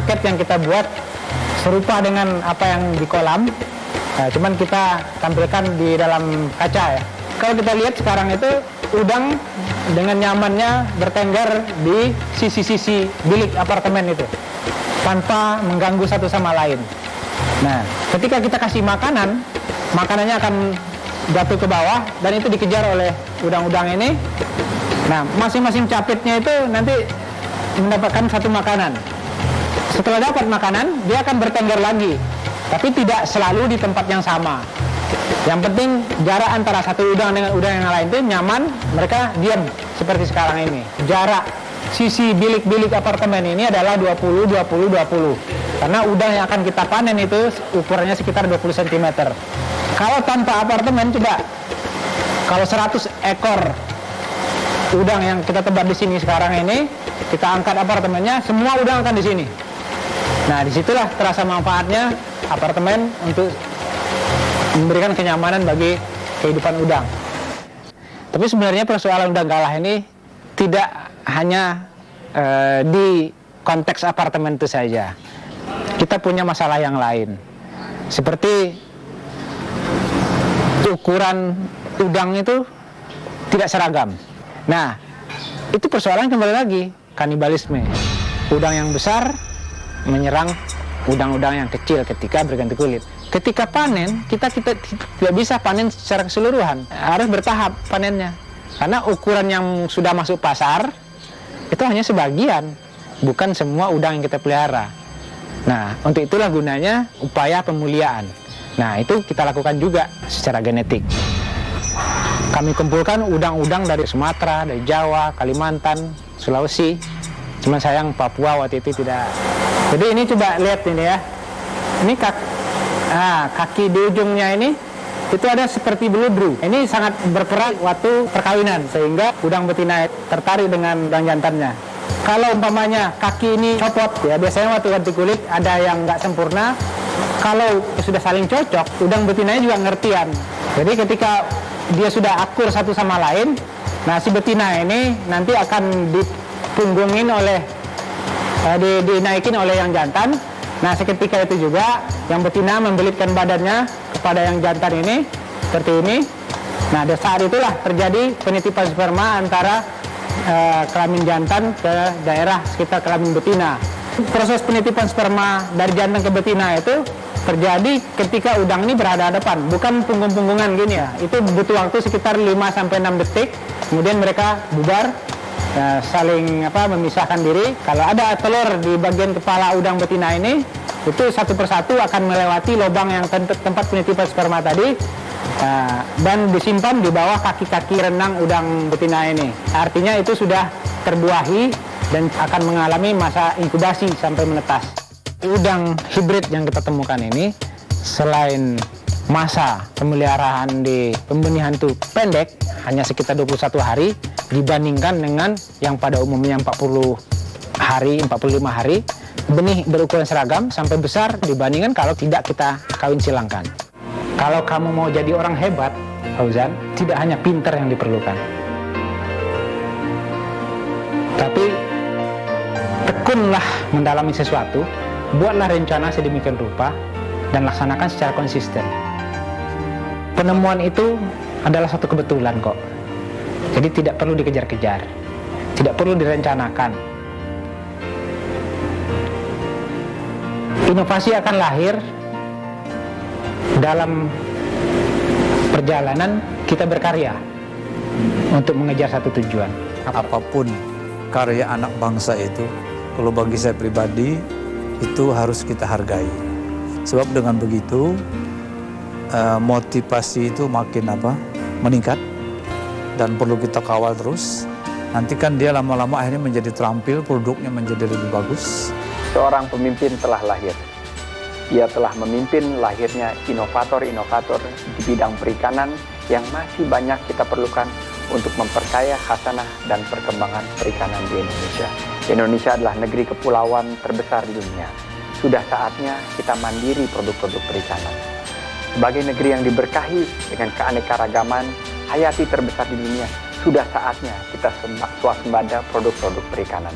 paket yang kita buat serupa dengan apa yang di kolam, cuman kita tampilkan di dalam kaca ya. Kalau kita lihat sekarang itu udang dengan nyamannya bertengger di sisi-sisi bilik apartemen itu tanpa mengganggu satu sama lain. Nah, ketika kita kasih makanan, makanannya akan jatuh ke bawah dan itu dikejar oleh udang-udang ini. Nah, masing-masing capitnya itu nanti mendapatkan satu makanan. Setelah dapat makanan, dia akan bertengger lagi, tapi tidak selalu di tempat yang sama. Yang penting jarak antara satu udang dengan udang yang lain itu nyaman, mereka diam seperti sekarang ini. Jarak sisi bilik-bilik apartemen ini adalah 20-20-20. Karena udang yang akan kita panen itu ukurannya sekitar 20 cm. Kalau tanpa apartemen, coba kalau 100 ekor udang yang kita tebar di sini sekarang ini, kita angkat apartemennya, semua udang akan di sini. Nah, disitulah terasa manfaatnya apartemen untuk memberikan kenyamanan bagi kehidupan udang. Tapi sebenarnya persoalan udang galah ini tidak hanya di konteks apartemen itu saja. Kita punya masalah yang lain, seperti ukuran udang itu tidak seragam. Nah, itu persoalan kembali lagi, kanibalisme. Udang yang besar menyerang udang-udang yang kecil ketika berganti kulit. Ketika panen, kita tidak bisa panen secara keseluruhan, harus bertahap panennya. Karena ukuran yang sudah masuk pasar, itu hanya sebagian, bukan semua udang yang kita pelihara. Nah, untuk itulah gunanya upaya pemuliaan. Nah, itu kita lakukan juga secara genetik. Kami kumpulkan udang-udang dari Sumatera, dari Jawa, Kalimantan, Sulawesi. Cuman sayang Papua waktu itu tidak. Jadi ini coba lihat ini ya. Ini kaki di ujungnya ini, itu ada seperti beludru. Ini sangat berperan waktu perkawinan, sehingga udang betina tertarik dengan udang jantannya. Kalau umpamanya kaki ini copot, ya biasanya waktu ganti kulit ada yang nggak sempurna. Kalau sudah saling cocok, udang betinanya juga ngertian. Jadi ketika dia sudah akur satu sama lain, nah si betina ini nanti akan dipunggungin oleh, dinaikin oleh yang jantan. Nah, seketika itu juga yang betina membelitkan badannya kepada yang jantan ini, seperti ini. Nah, saat itulah terjadi penitipan sperma antara kelamin jantan ke daerah sekitar kelamin betina. Proses penitipan sperma dari jantan ke betina itu terjadi ketika udang ini berhadapan, bukan punggung-punggungan gini ya. Itu butuh waktu sekitar 5-6 detik, kemudian mereka bubar. Saling memisahkan diri. Kalau ada telur di bagian kepala udang betina ini, itu satu persatu akan melewati lubang yang tempat penitipan sperma tadi, dan disimpan di bawah kaki-kaki renang udang betina ini. Artinya itu sudah terbuahi dan akan mengalami masa inkubasi sampai menetas. Udang hibrid yang kita temukan ini, selain masa pemeliharaan di pembenihan itu pendek, hanya sekitar 21 hari, dibandingkan dengan yang pada umumnya 40 hari, 45 hari, benih berukuran seragam sampai besar dibandingkan kalau tidak kita kawin silangkan. Kalau kamu mau jadi orang hebat, Fauzan, tidak hanya pinter yang diperlukan, tapi tekunlah mendalami sesuatu, buatlah rencana sedemikian rupa, dan laksanakan secara konsisten. Penemuan itu adalah satu kebetulan kok. Jadi tidak perlu dikejar-kejar, tidak perlu direncanakan. Inovasi akan lahir dalam perjalanan kita berkarya untuk mengejar satu tujuan. Apapun karya anak bangsa itu, kalau bagi saya pribadi, itu harus kita hargai. Sebab dengan begitu, motivasi itu makin meningkat. Dan perlu kita kawal terus. Nanti kan dia lama-lama akhirnya menjadi terampil, produknya menjadi lebih bagus. Seorang pemimpin telah lahir. Ia telah memimpin lahirnya inovator-inovator di bidang perikanan yang masih banyak kita perlukan untuk memperkaya khasanah dan perkembangan perikanan di Indonesia. Indonesia adalah negeri kepulauan terbesar di dunia. Sudah saatnya kita mandiri produk-produk perikanan. Sebagai negeri yang diberkahi dengan keanekaragaman hayati terbesar di dunia, sudah saatnya kita swasembada produk-produk perikanan.